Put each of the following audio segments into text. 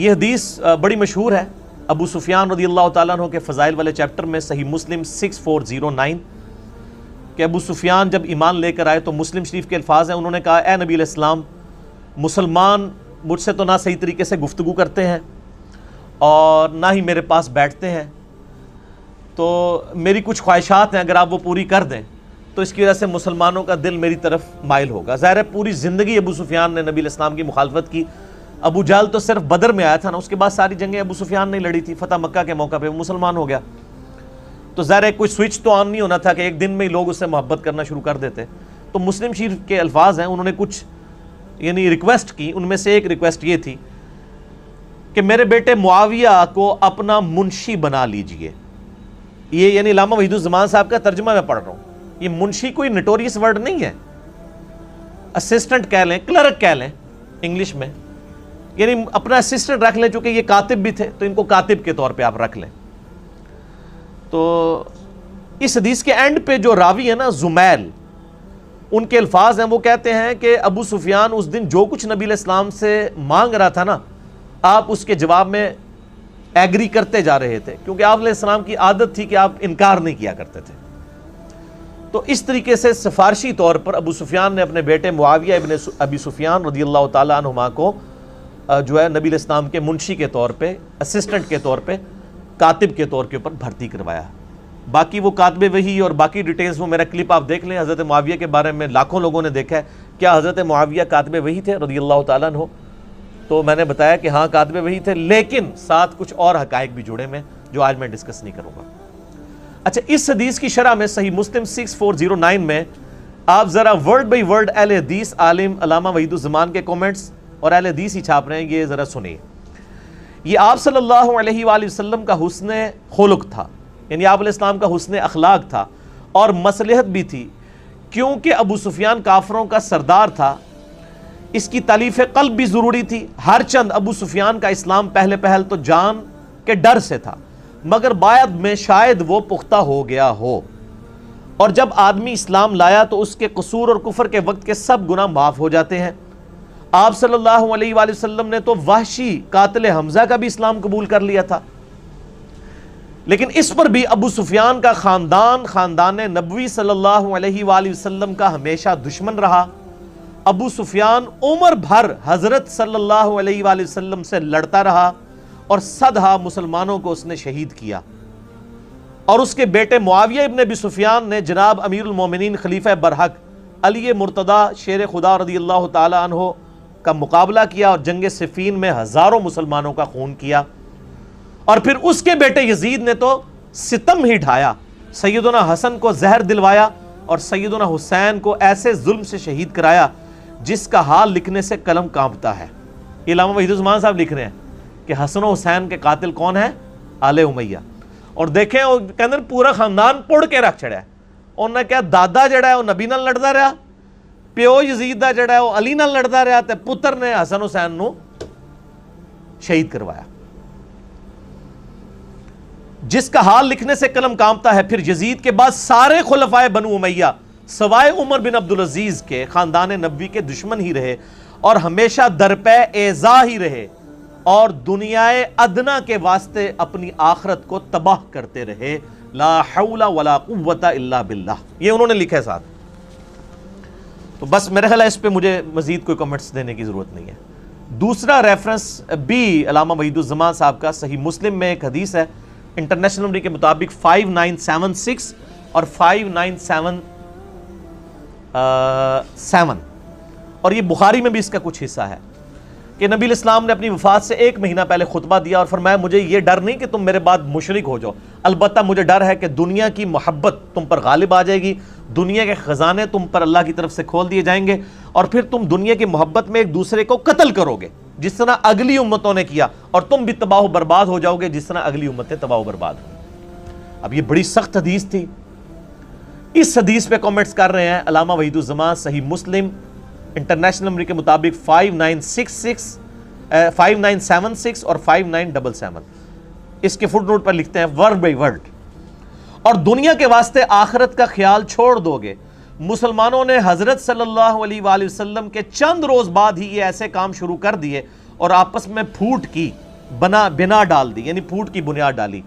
یہ حدیث بڑی مشہور ہے، ابو سفیان رضی اللہ تعالیٰ عنہ کے فضائل والے چیپٹر میں، صحیح مسلم 6409، کہ ابو سفیان جب ایمان لے کر آئے تو مسلم شریف کے الفاظ ہیں، انہوں نے کہا اے نبی علیہ السلام، مسلمان مجھ سے تو نہ صحیح طریقے سے گفتگو کرتے ہیں اور نہ ہی میرے پاس بیٹھتے ہیں، تو میری کچھ خواہشات ہیں، اگر آپ وہ پوری کر دیں تو اس کی وجہ سے مسلمانوں کا دل میری طرف مائل ہوگا۔ ظاہر ہے پوری زندگی ابو سفیان نے نبی علیہ السلام کی مخالفت کی۔ ابو جہل تو صرف بدر میں آیا تھا نا، اس کے بعد ساری جنگیں ابو سفیان نے لڑی تھی، فتح مکہ کے موقع پہ وہ مسلمان ہو گیا، تو ظاہر ہے کوئی سوئچ تو آن نہیں ہونا تھا کہ ایک دن میں ہی لوگ اس سے محبت کرنا شروع کر دیتے۔ تو مسلم شریف کے الفاظ ہیں، انہوں نے کچھ یعنی ریکویسٹ کی، ان میں سے ایک ریکویسٹ یہ تھی کہ میرے بیٹے معاویہ کو اپنا منشی بنا لیجئے۔ یہ یعنی علامہ وحید الزمان صاحب کا ترجمہ میں پڑھ رہا ہوں، یہ منشی کوئی نٹوریس ورڈ نہیں ہے، اسسٹنٹ کہہ لیں، کلرک کہہ لیں انگلش میں، یعنی اپنا اسسٹنٹ رکھ لیں، چونکہ یہ کاتب بھی تھے تو ان کو کاتب کے طور پہ آپ رکھ لیں۔ تو اس حدیث کے اینڈ پہ جو راوی ہے نا زمیل، ان کے الفاظ ہیں، وہ کہتے ہیں کہ ابو سفیان اس دن جو کچھ نبی علیہ السلام سے مانگ رہا تھا نا، آپ اس کے جواب میں ایگری کرتے جا رہے تھے، کیونکہ آپ علیہ السلام کی عادت تھی کہ آپ انکار نہیں کیا کرتے تھے۔ تو اس طریقے سے سفارشی طور پر ابو سفیان نے اپنے بیٹے معاویہ ابن ابی سفیان رضی اللہ تعالیٰ عنہما کو جو ہے نبی علیہ السلام کے منشی کے طور پہ، اسسٹنٹ کے طور پہ، کاتب کے طور کے اوپر بھرتی کروایا۔ باقی وہ کاتب وحی اور باقی ڈیٹیلز وہ میرا کلپ آپ دیکھ لیں، حضرت معاویہ کے بارے میں لاکھوں لوگوں نے دیکھا ہے، کیا حضرت معاویہ کاتب وحی تھے رضی اللہ تعالیٰ عنہ؟ تو میں نے بتایا کہ ہاں کاتب وحی تھے، لیکن ساتھ کچھ اور حقائق بھی جڑے میں جو آج میں ڈسکس نہیں کروں گا۔ اچھا، اس حدیث کی شرح میں صحیح مسلم 6409 میں آپ ذرا ورڈ بائی ورڈ اہل حدیث عالم علامہ وحید الزمان کے کومنٹس اور اہل حدیث ہی چھاپ رہے ہیں، یہ ذرا سنیے۔ یہ آپ صلی اللہ علیہ وآلہ وسلم کا حسن خلق تھا، یعنی آپ علیہ السلام کا حسن اخلاق تھا اور مصلحت بھی تھی، کیونکہ ابو سفیان کافروں کا سردار تھا، اس کی تالیف قلب بھی ضروری تھی۔ ہر چند ابو سفیان کا اسلام پہلے پہل تو جان کے ڈر سے تھا، مگر بعد میں شاید وہ پختہ ہو گیا ہو، اور جب آدمی اسلام لایا تو اس کے قصور اور کفر کے وقت کے سب گناہ معاف ہو جاتے ہیں۔ آپ صلی اللہ علیہ وآلہ وسلم نے تو وحشی قاتل حمزہ کا بھی اسلام قبول کر لیا تھا، لیکن اس پر بھی ابو سفیان کا خاندان نبوی صلی اللہ علیہ وآلہ وسلم کا ہمیشہ دشمن رہا۔ ابو سفیان عمر بھر حضرت صلی اللہ علیہ وآلہ وسلم سے لڑتا رہا اور صدہا مسلمانوں کو اس نے شہید کیا، اور اس کے بیٹے معاویہ ابن ابی سفیان نے جناب امیر المومنین خلیفہ برحق علی مرتضیٰ شیر خدا رضی اللہ تعالی عنہ کا مقابلہ کیا اور جنگ صفین میں ہزاروں مسلمانوں کا خون کیا، اور پھر اس کے بیٹے یزید نے تو ستم ہی ڈھایا، سیدنا حسن کو زہر دلوایا اور سیدنا حسین کو ایسے ظلم سے شہید کرایا جس کا حال لکھنے سے قلم کانپتا ہے۔ علامہ وحید الزمان صاحب لکھ رہے ہیں کہ حسن و حسین کے قاتل کون ہیں؟ آل امیہ، اور دیکھیں وہ کہندے پورا خاندان پڑ کے رکھ چھڑیا ہے، انہوں نے کہا دادا جڑا ہے وہ نبی نال لڑدا رہا، پیو یزید دا جڑا ہے وہ علی نال لڑدا رہا، تے پتر نے حسن حسین نو شہید کروایا، جس کا حال لکھنے سے قلم کانپتا ہے۔ پھر یزید کے بعد سارے خلفائے بنو امیہ سوائے عمر بن عبدالعزیز کے خاندان نبوی کے دشمن ہی رہے اور ہمیشہ درپے ایذا ہی رہے، اور دنیائے ادنا کے واسطے اپنی آخرت کو تباہ کرتے رہے۔ لا حول ولا قوت الا باللہ، یہ انہوں نے لکھا ہے ساتھ۔ تو بس میرے خیال ہے اس پہ مجھے مزید کوئی کمنٹس دینے کی ضرورت نہیں ہے۔ دوسرا ریفرنس بھی علامہ وحید الزمان صاحب کا صحیح مسلم میں ایک حدیث ہے، انٹرنیشنل نمبر کے مطابق 5976 اور 5977، اور یہ بخاری میں بھی اس کا کچھ حصہ ہے کہ نبی علیہ السلام نے اپنی وفات سے 1 مہینہ پہلے خطبہ دیا اور فرمایا مجھے یہ ڈر نہیں کہ تم میرے بعد مشرک ہو جاؤ، البتہ مجھے ڈر ہے کہ دنیا کی محبت تم پر غالب آ جائے گی، دنیا کے خزانے تم پر اللہ کی طرف سے کھول دیے جائیں گے، اور پھر تم دنیا کی محبت میں ایک دوسرے کو قتل کرو گے جس طرح اگلی امتوں نے کیا، اور تم بھی تباہ و برباد ہو جاؤ گے جس طرح اگلی امتیں تباہ و برباد ہوئیں۔ اب یہ بڑی سخت حدیث تھی، اس حدیث پہ کامنٹس کر رہے ہیں علامہ وحید الزمان صحیح مسلم انٹرنیشنل نمبر کے مطابق 5976 اور 5977، اس کے فٹ نوٹ پر لکھتے ہیں ورڈ بائی ورڈ، اور دنیا کے واسطے آخرت کا خیال چھوڑ دو گے۔ مسلمانوں نے حضرت صلی اللہ علیہ وآلہ وسلم کے چند روز بعد ہی یہ ایسے کام شروع کر دیے اور آپس میں پھوٹ کی بنا ڈال دی، یعنی پھوٹ کی بنیاد ڈالی۔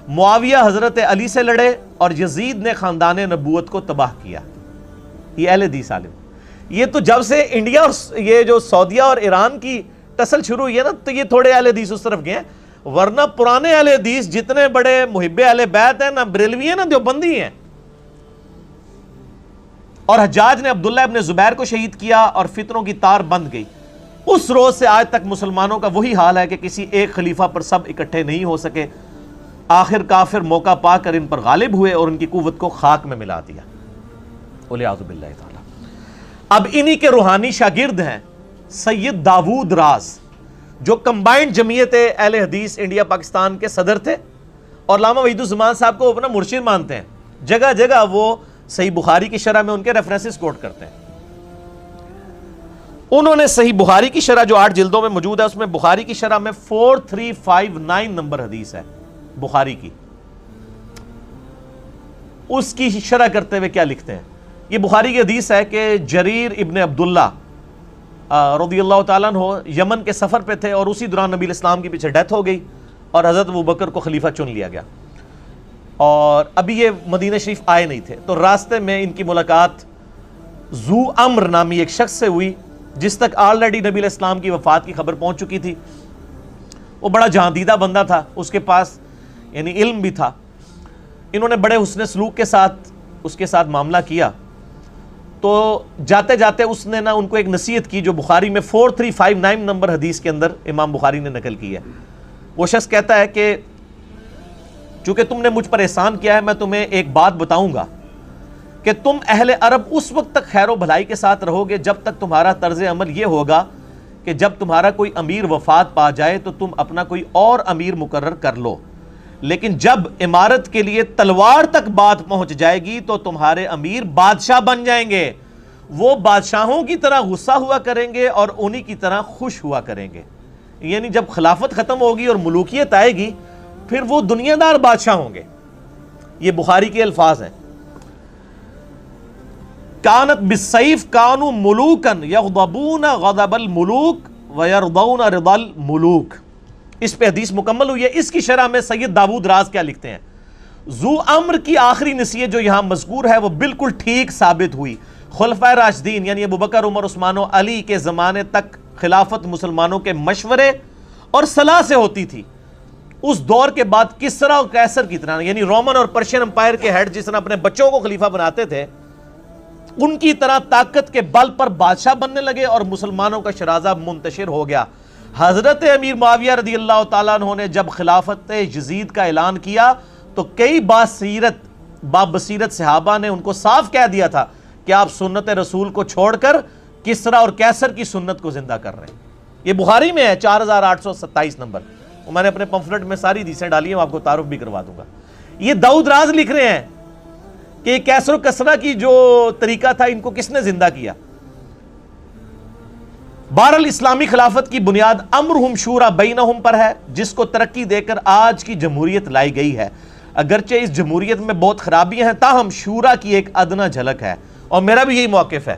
معاویہ حضرت علی سے لڑے اور یزید نے خاندان نبوت کو تباہ کیا۔ یہ اہل حدیث عالم، یہ تو جب سے انڈیا اور یہ جو سعودیہ اور ایران کی ٹسل شروع ہوئی ہے نا، تو یہ تھوڑے اہل حدیث اس طرف گئے ہیں، ورنہ پرانے اہل حدیث جتنے بڑے محب اہل بیت ہیں، نہ بریلوی ہیں نہ دیوبندی ہیں۔ اور حجاج نے عبداللہ ابن زبیر کو شہید کیا اور فتنوں کی تار بند گئی۔ اس روز سے آج تک مسلمانوں کا وہی حال ہے کہ کسی ایک خلیفہ پر سب اکٹھے نہیں ہو سکے، آخر کافر موقع پا کر ان پر غالب ہوئے اور ان کی قوت کو خاک میں ملا دیا۔ والعیاذ باللہ تعالی۔ اب انہی کے روحانی شاگرد ہیں سید داود راز، جو کمبائنڈ جمعیت اہل حدیث انڈیا پاکستان کے صدر تھے اور علامہ وحید الزمان صاحب کو اپنا مرشد مانتے ہیں۔ جگہ جگہ وہ صحیح بخاری کی شرح میں ان کے ریفرنسز کوٹ کرتے ہیں۔ انہوں نے صحیح بخاری کی شرح جو 8 جلدوں میں موجود ہے، اس میں بخاری کی شرح میں 4359 نمبر حدیث ہے بخاری کی۔ اس کی شرح کرتے ہوئے کیا لکھتے ہیں؟ یہ بخاری کی حدیث ہے کہ جریر ابن عبداللہ رضی اللہ تعالیٰ عنہ یمن کے سفر پہ تھے اور اسی دوران نبی اسلام کی پیچھے ڈیتھ ہو گئی اور حضرت ابوبکر کو خلیفہ چن لیا گیا، اور ابھی یہ مدینہ شریف آئے نہیں تھے۔ تو راستے میں ان کی ملاقات ذو امر نامی ایک شخص سے ہوئی، جس تک آلریڈی نبی الاسلام کی وفات کی خبر پہنچ چکی تھی۔ وہ بڑا جہاندیدہ بندہ تھا، اس کے پاس یعنی علم بھی تھا۔ انہوں نے بڑے حسن سلوک کے ساتھ اس کے ساتھ معاملہ کیا، تو جاتے جاتے اس نے نا ان کو ایک نصیحت کی جو بخاری میں 4359 نمبر حدیث کے اندر امام بخاری نے نقل کی ہے۔ وہ شخص کہتا ہے کہ چونکہ تم نے مجھ پر احسان کیا ہے، میں تمہیں ایک بات بتاؤں گا کہ تم اہل عرب اس وقت تک خیر و بھلائی کے ساتھ رہو گے جب تک تمہارا طرز عمل یہ ہوگا کہ جب تمہارا کوئی امیر وفات پا جائے تو تم اپنا کوئی اور امیر مقرر کر لو، لیکن جب عمارت کے لیے تلوار تک بات پہنچ جائے گی تو تمہارے امیر بادشاہ بن جائیں گے۔ وہ بادشاہوں کی طرح غصہ ہوا کریں گے اور انہی کی طرح خوش ہوا کریں گے، یعنی جب خلافت ختم ہوگی اور ملوکیت آئے گی پھر وہ دنیا دار بادشاہ ہوں گے۔ یہ بخاری کے الفاظ ہیں۔ کانت بالسیف کانوا ملوکا یغضبون غضب الملوک ویرضون رضا الملوک۔ اس پہ حدیث مکمل ہوئی ہے۔ اس کی شرح میں سید داود راز کیا لکھتے ہیں؟ ذو امر کی آخری نصیحت جو یہاں مذکور ہے وہ بالکل ٹھیک ثابت ہوئی۔ خلفائے راشدین یعنی ابوبکر، عمر، عثمان و علی کے زمانے تک خلافت مسلمانوں کے مشورے اور صلاح سے ہوتی تھی۔ اس دور کے بعد کسرا اور قیصر کی طرح یعنی رومن اور پرشین امپائر کے ہیڈ جس طرح اپنے بچوں کو خلیفہ بناتے تھے، ان کی طرح طاقت کے بل پر بادشاہ بننے لگے اور مسلمانوں کا شرازہ منتشر ہو گیا۔ حضرت امیر معاویہ رضی اللہ تعالیٰ عنہ نے جب خلافت یزید کا اعلان کیا تو کئی بابصیرت صحابہ نے ان کو صاف کہہ دیا تھا کہ آپ سنت رسول کو چھوڑ کر کسرا اور قیصر کی سنت کو زندہ کر رہے ہیں۔ یہ بخاری میں ہے 4827 نمبر، میں نے اپنے پمفلٹ میں ساری حدیثیں ڈالی ہیں، آپ کو تعارف بھی کروا دوں گا۔ یہ داؤد راز لکھ رہے ہیں کہ کیسر و کسرا کی جو طریقہ تھا ان کو کس نے زندہ کیا۔ بہرحال اسلامی خلافت کی بنیاد امرہم شورا بینہم پر ہے، جس کو ترقی دے کر آج کی جمہوریت لائی گئی ہے۔ اگرچہ اس جمہوریت میں بہت خرابیاں ہیں، تاہم شورا کی ایک ادنا جھلک ہے، اور میرا بھی یہی موقف ہے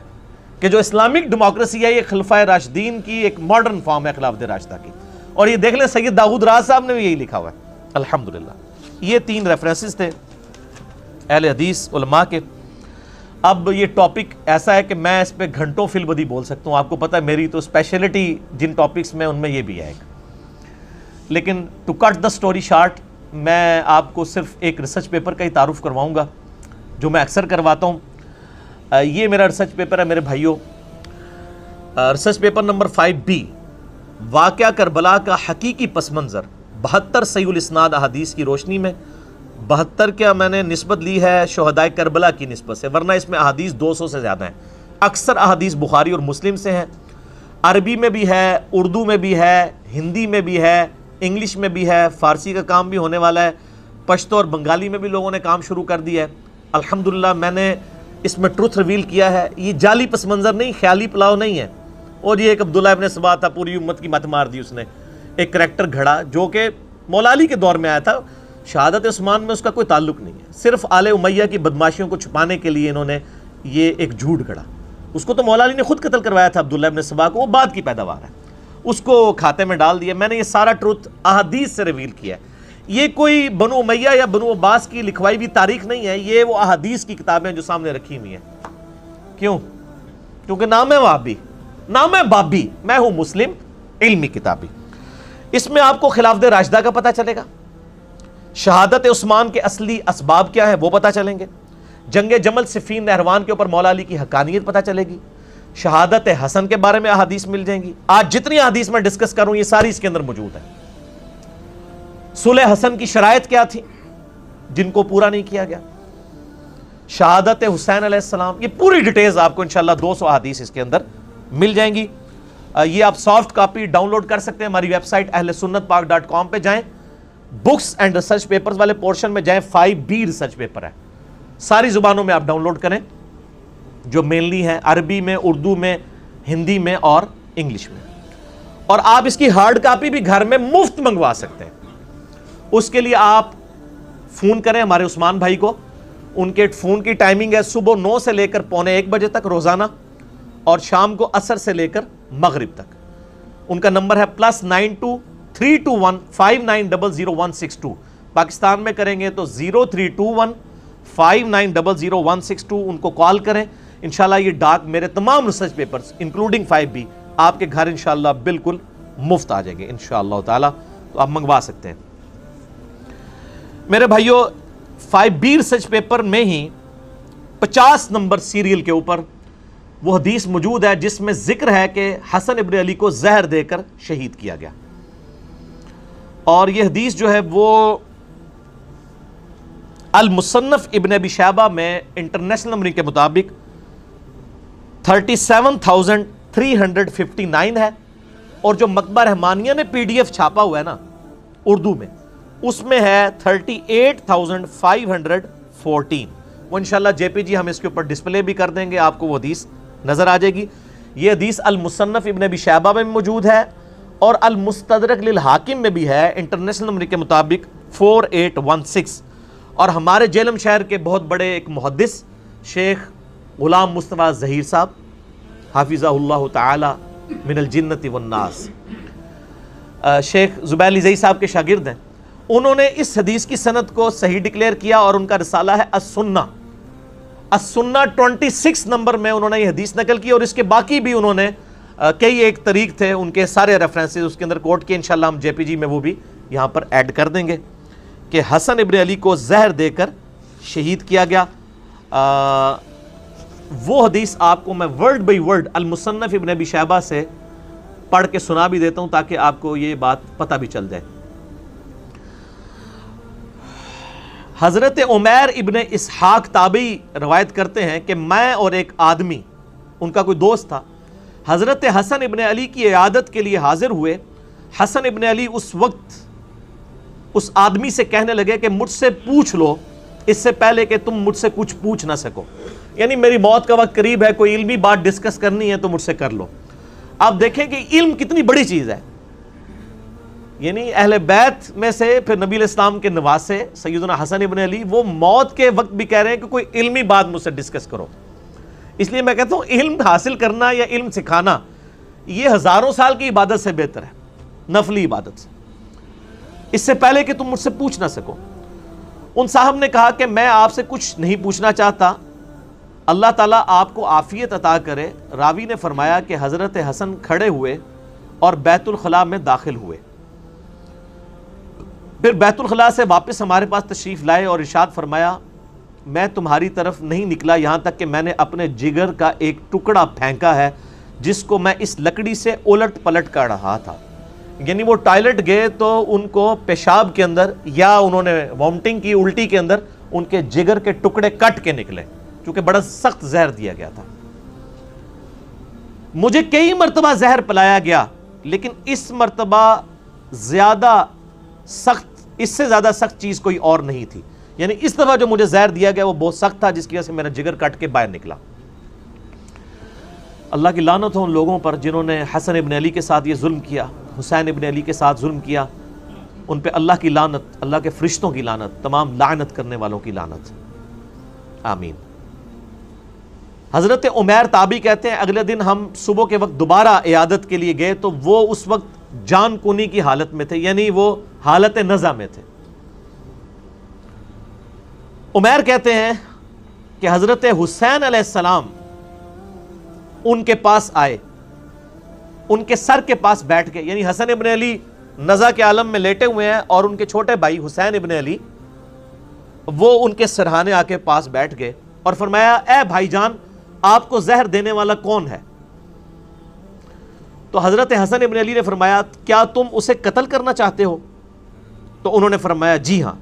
کہ جو اسلامک ڈیموکریسی ہے یہ خلفائے راشدین کی ایک ماڈرن فارم ہے خلافت راشدہ کی، اور یہ دیکھ لیں سید داؤد راز صاحب نے بھی یہی لکھا ہوا ہے الحمدللہ۔ یہ 3 ریفرنسز تھے اہل حدیث علماء کے۔ اب یہ ٹاپک ایسا ہے کہ میں اس پہ گھنٹوں فی البدی بول سکتا ہوں، آپ کو پتہ ہے میری تو اسپیشلٹی جن ٹاپکس میں ان میں یہ بھی ہے ایک، لیکن to cut the story short میں آپ کو صرف ایک ریسرچ پیپر کا ہی تعارف کرواؤں گا جو میں اکثر کرواتا ہوں۔ یہ میرا ریسرچ پیپر ہے میرے بھائیوں، ریسرچ پیپر نمبر 5B، واقعہ کربلا کا حقیقی پس منظر 72 صحیح الاسناد احادیث کی روشنی میں۔ 72 کیا میں نے نسبت لی ہے شہدائے کربلا کی نسبت سے، ورنہ اس میں احادیث 200 سے زیادہ ہیں۔ اکثر احادیث بخاری اور مسلم سے ہیں، عربی میں بھی ہے، اردو میں بھی ہے، ہندی میں بھی ہے، انگلش میں بھی ہے، فارسی کا کام بھی ہونے والا ہے، پشتو اور بنگالی میں بھی لوگوں نے کام شروع کر دیا ہے الحمدللہ۔ میں نے اس میں ٹروتھ ریویل کیا ہے، یہ جعلی پس منظر نہیں، خیالی پلاؤ نہیں ہے۔ اور یہ ایک عبداللہ ابن سبا تھا، پوری امت کی مت مار دی اس نے، ایک کریکٹر گھڑا جو کہ مولا علی کے دور میں آیا تھا، شہادت عثمان میں اس کا کوئی تعلق نہیں ہے، صرف آل امیہ کی بدماشیوں کو چھپانے کے لیے انہوں نے یہ ایک جھوٹ گھڑا۔ اس کو تو مولا علی نے خود قتل کروایا تھا عبداللہ ابن سبا کو، وہ بعد کی پیداوار ہے۔ اس کو کھاتے میں ڈال دیا. میں نے یہ سارا ٹروتھ احادیث سے ریویل کیا ہے. یہ کوئی بنو امیہ یا بنو عباس کی لکھوائی بھی تاریخ نہیں ہے, یہ وہ احادیث کی کتابیں جو سامنے رکھی ہوئی ہیں. کیوں؟ کیونکہ نام ہے وہابی, نام ہے بابی, میں ہوں مسلم علمی کتابی. اس میں آپ کو خلافت راشدہ کا پتہ چلے گا, شہادت عثمان کے اصلی اسباب کیا ہے وہ پتہ چلیں گے, جنگ جمل صفین نہروان کے اوپر مولا علی کی حقانیت پتہ چلے گی, شہادت حسن کے بارے میں احادیث مل جائیں گی. آج جتنی احادیث میں ڈسکس کروں یہ ساری اس کے اندر موجود ہے. صلح حسن کی شرائط کیا تھی جن کو پورا نہیں کیا گیا, شہادت حسین علیہ السلام, یہ پوری ڈیٹیلز آپ کو انشاءاللہ 200 احادیث اس کے اندر مل جائیں گی. یہ آپ سافٹ کاپی ڈاؤن لوڈ کر سکتے ہیں ہماری ویب سائٹ ahlsunnatpak.com پہ جائیں, بکس اینڈ ریسرچ پیپرز والے پورشن میں جائیں, 5B ریسرچ پیپر ہے, ساری زبانوں میں آپ ڈاؤن لوڈ کریں جو مینلی ہیں, عربی میں, اردو میں, ہندی میں اور انگلش میں. اور آپ اس کی ہارڈ کاپی بھی گھر میں مفت منگوا سکتے ہیں. اس کے لیے آپ فون کریں ہمارے عثمان بھائی کو, ان کے فون کی ٹائمنگ ہے صبح 9 سے لے کر 9:45 بجے تک روزانہ, اور شام کو عصر سے لے کر مغرب تک. ان کا نمبر ہے +92-321-5900-162. پاکستان میں کریں گے تو 0321-5900-162. ان کو کال کریں. انشاءاللہ یہ ڈاک میرے تمام ریسرچ پیپرز انکلوڈنگ 5B آپ کے گھر انشاءاللہ بالکل مفت آ جائیں گے انشاءاللہ تعالی, تو آپ منگوا سکتے ہیں. میرے بھائیو 5B ریسرچ پیپر میں ہی 50 نمبر سیریل کے اوپر وہ حدیث موجود ہے جس میں ذکر ہے کہ حسن ابن علی کو زہر دے کر شہید کیا گیا. اور یہ حدیث جو ہے وہ المصنف ابن ابی شیبہ میں انٹرنیشنل نمبرنگ کے مطابق 37,359 ہے, اور جو مکتبہ رحمانیہ نے PDF چھاپا ہوا ہے نا اردو میں, اس میں ہے 38,514. وہ انشاءاللہ JPG ہم اس کے اوپر ڈسپلے بھی کر دیں گے, آپ کو وہ حدیث نظر آ جائے گی. یہ حدیث المصنف ابن ابی شیبہ میں موجود ہے اور المستدرک للحاکم میں بھی ہے انٹرنیشنل نمبر کے مطابق 4816. اور ہمارے جیلم شہر کے بہت بڑے ایک محدث شیخ غلام مصطفیٰ ظہیر صاحب حافظہ اللہ تعالی من الجنت والناس, شیخ زبیر علی زئی صاحب کے شاگرد ہیں. انہوں نے اس حدیث کی سند کو صحیح ڈکلیئر کیا اور ان کا رسالہ ہے السنہ. 26 نمبر میں انہوں نے یہ حدیث نقل کی, اور اس کے باقی بھی انہوں نے کئی ایک طریق تھے, ان کے سارے ریفرنسز اس کے اندر کوٹ کیے. انشاءاللہ ہم JPG میں وہ بھی یہاں پر ایڈ کر دیں گے کہ حسن ابن علی کو زہر دے کر شہید کیا گیا. وہ حدیث آپ کو میں ورڈ بائی ورڈ المصنف ابن ابی شیبہ سے پڑھ کے سنا بھی دیتا ہوں تاکہ آپ کو یہ بات پتہ بھی چل جائے. حضرت عمیر ابن اسحاق تابعی روایت کرتے ہیں کہ میں اور ایک آدمی, ان کا کوئی دوست تھا, حضرت حسن ابن علی کی عیادت کے لیے حاضر ہوئے. حسن ابن علی اس وقت اس آدمی سے کہنے لگے کہ مجھ سے پوچھ لو اس سے پہلے کہ تم مجھ سے کچھ پوچھ نہ سکو, یعنی میری موت کا وقت قریب ہے, کوئی علمی بات ڈسکس کرنی ہے تو مجھ سے کر لو. آپ دیکھیں کہ علم کتنی بڑی چیز ہے. یعنی اہل بیت میں سے پھر نبی علیہ السلام کے نواسے سیدنا حسن ابن علی, وہ موت کے وقت بھی کہہ رہے ہیں کہ کوئی علمی بات مجھ سے ڈسکس کرو. اس لیے میں کہتا ہوں علم حاصل کرنا یا علم سکھانا یہ ہزاروں سال کی عبادت سے بہتر ہے, نفلی عبادت سے, اس سے پہلے کہ تم مجھ سے پوچھ نہ سکو. ان صاحب نے کہا کہ میں آپ سے کچھ نہیں پوچھنا چاہتا, اللہ تعالیٰ آپ کو عافیت عطا کرے. راوی نے فرمایا کہ حضرت حسن کھڑے ہوئے اور بیت الخلاء میں داخل ہوئے, پھر بیت الخلاء سے واپس ہمارے پاس تشریف لائے اور ارشاد فرمایا میں تمہاری طرف نہیں نکلا یہاں تک کہ میں نے اپنے جگر کا ایک ٹکڑا پھینکا ہے جس کو میں اس لکڑی سے الٹ پلٹ کر رہا تھا. یعنی وہ ٹائلٹ گئے تو ان کو پیشاب کے اندر یا انہوں نے وامٹنگ کی, الٹی کے اندر ان کے جگر کے ٹکڑے کٹ کے نکلے کیونکہ بڑا سخت زہر دیا گیا تھا. مجھے کئی مرتبہ زہر پلایا گیا لیکن اس مرتبہ زیادہ سخت, اس سے زیادہ سخت چیز کوئی اور نہیں تھی. یعنی اس دفعہ جو مجھے زہر دیا گیا وہ بہت سخت تھا جس کی وجہ سے میرا جگر کٹ کے باہر نکلا. اللہ کی لعنت ہو ان لوگوں پر جنہوں نے حسن ابن علی کے ساتھ یہ ظلم کیا, حسین ابن علی کے ساتھ ظلم کیا. ان پہ اللہ کی لعنت, اللہ کے فرشتوں کی لعنت, تمام لعنت کرنے والوں کی لعنت. آمین. حضرت عمیر تابعی کہتے ہیں اگلے دن ہم صبح کے وقت دوبارہ عیادت کے لیے گئے تو وہ اس وقت جان کنی کی حالت میں تھے، یعنی وہ حالت نزع میں تھے۔ عمیر کہتے ہیں کہ حضرت حسین علیہ السلام ان کے پاس آئے، ان کے سر کے پاس بیٹھ گئے، یعنی حسن ابن علی نزع کے عالم میں لیٹے ہوئے ہیں اور ان کے چھوٹے بھائی حسین ابن علی وہ ان کے سرہانے آ کے پاس بیٹھ گئے اور فرمایا اے بھائی جان آپ کو زہر دینے والا کون ہے؟ تو حضرت حسن ابن علی نے فرمایا کیا تم اسے قتل کرنا چاہتے ہو؟ تو انہوں نے فرمایا جی ہاں۔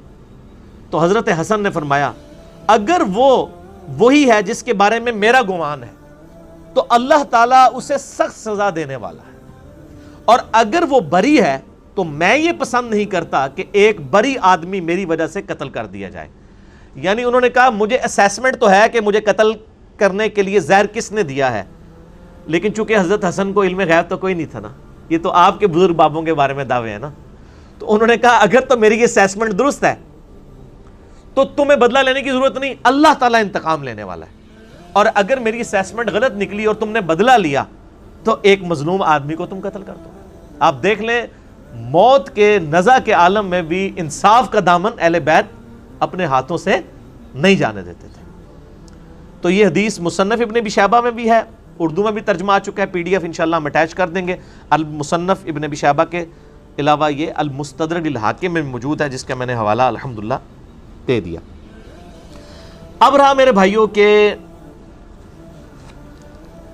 تو حضرت حسن نے فرمایا اگر وہ وہی ہے جس کے بارے میں میرا گمان ہے تو اللہ تعالیٰ اسے سخت سزا دینے والا ہے، اور اگر وہ بری ہے تو میں یہ پسند نہیں کرتا کہ ایک بری آدمی میری وجہ سے قتل کر دیا جائے۔ یعنی انہوں نے کہا مجھے اسیسمنٹ تو ہے کہ مجھے قتل کرنے کے لیے زہر کس نے دیا ہے، لیکن چونکہ حضرت حسن کو علم غیب تو کوئی نہیں تھا نا، یہ تو آپ کے بزرگ بابوں کے بارے میں دعوے ہیں نا، تو انہوں نے کہا اگر تو میری یہ اسیسمنٹ درست ہے تو تمہیں بدلہ لینے کی ضرورت نہیں، اللہ تعالیٰ انتقام لینے والا ہے، اور اگر میری اسیسمنٹ غلط نکلی اور تم نے بدلہ لیا تو ایک مظلوم آدمی کو تم قتل کر دو۔ آپ دیکھ لیں موت کے نزع کے عالم میں بھی انصاف کا دامن اہل بیت اپنے ہاتھوں سے نہیں جانے دیتے تھے۔ تو یہ حدیث مصنف ابن ابی شیبہ میں بھی ہے، اردو میں بھی ترجمہ آ چکا ہے، پی ڈی ایف انشاءاللہ ہم اٹیچ کر دیں گے۔ المصنف ابن ابی شیبہ کے علاوہ یہ المستدرک الحاکم میں موجود ہے جس کا میں نے حوالہ الحمدللہ دے دیا۔ اب رہا میرے بھائیوں کہ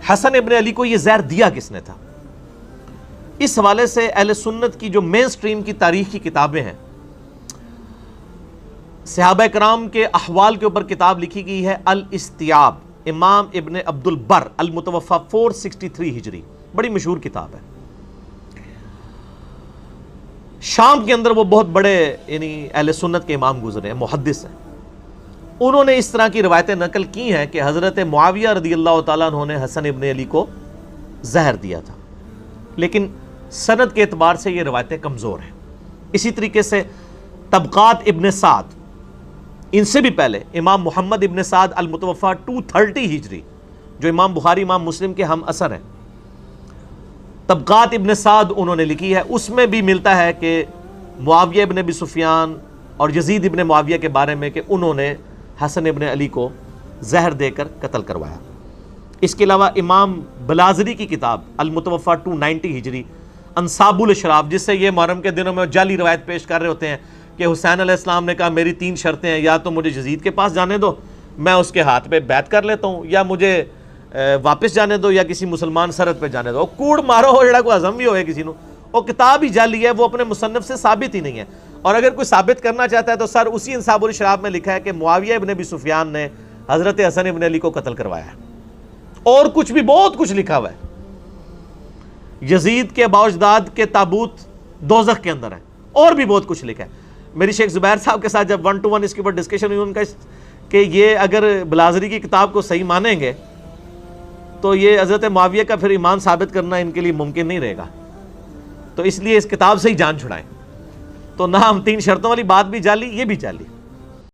حسن ابن علی کو یہ زہر دیا کس نے تھا، اس حوالے سے اہل سنت کی جو مین سٹریم کی تاریخ کی کتابیں ہیں، صحابہ کرام کے احوال کے اوپر کتاب لکھی گئی ہے الاستیاب، امام ابن عبد البر المتوفی 463 ہجری، بڑی مشہور کتاب ہے۔ شام کے اندر وہ بہت بڑے یعنی اہل سنت کے امام گزرے ہیں، محدث ہیں، انہوں نے اس طرح کی روایتیں نقل کی ہیں کہ حضرت معاویہ رضی اللہ تعالیٰ عنہ نے حسن ابن علی کو زہر دیا تھا، لیکن سند کے اعتبار سے یہ روایتیں کمزور ہیں۔ اسی طریقے سے طبقات ابن سعد، ان سے بھی پہلے امام محمد ابن سعد المتوفی 230 ہجری جو امام بخاری امام مسلم کے ہم اثر ہیں، طبقات ابن سعد انہوں نے لکھی ہے، اس میں بھی ملتا ہے کہ معاویہ ابن ابی سفیان اور یزید ابن معاویہ کے بارے میں کہ انہوں نے حسن ابن علی کو زہر دے کر قتل کروایا۔ اس کے علاوہ امام بلازری کی کتاب المتوفی 290 ہجری انصاب الاشراف، جس سے یہ محرم کے دنوں میں جعلی روایت پیش کر رہے ہوتے ہیں کہ حسین علیہ السلام نے کہا میری 3 شرطیں ہیں، یا تو مجھے یزید کے پاس جانے دو میں اس کے ہاتھ پہ بیعت کر لیتا ہوں، یا مجھے واپس جانے دو، یا کسی مسلمان سرحد پہ جانے دو۔ کوڑ مارو ہو جڑا کوئی ہضم بھی ہوئے کسی نو، وہ کتاب ہی جعلی ہے، وہ اپنے مصنف سے ثابت ہی نہیں ہے، اور اگر کوئی ثابت کرنا چاہتا ہے تو سر اسی انصاب الاشراف میں لکھا ہے کہ معاویہ ابن ابی سفیان نے حضرت حسن ابن علی کو قتل کروایا ہے، اور کچھ بھی بہت کچھ لکھا ہوا ہے۔ یزید کے باوجداد کے تابوت دوزخ کے اندر ہے، اور بھی بہت کچھ لکھا ہے۔ میری شیخ زبیر صاحب کے ساتھ جب 1 to 1 اس کے اوپر ڈسکشن ہوئی، ان کا کہ یہ اگر بلازری کی کتاب کو صحیح مانیں گے تو یہ حضرت معاویہ کا پھر ایمان ثابت کرنا ان کے لیے ممکن نہیں رہے گا، تو اس لیے اس کتاب سے ہی جان چھڑائیں۔ تو نہ ہم 3 شرطوں والی بات بھی جعلی، یہ بھی جعلی۔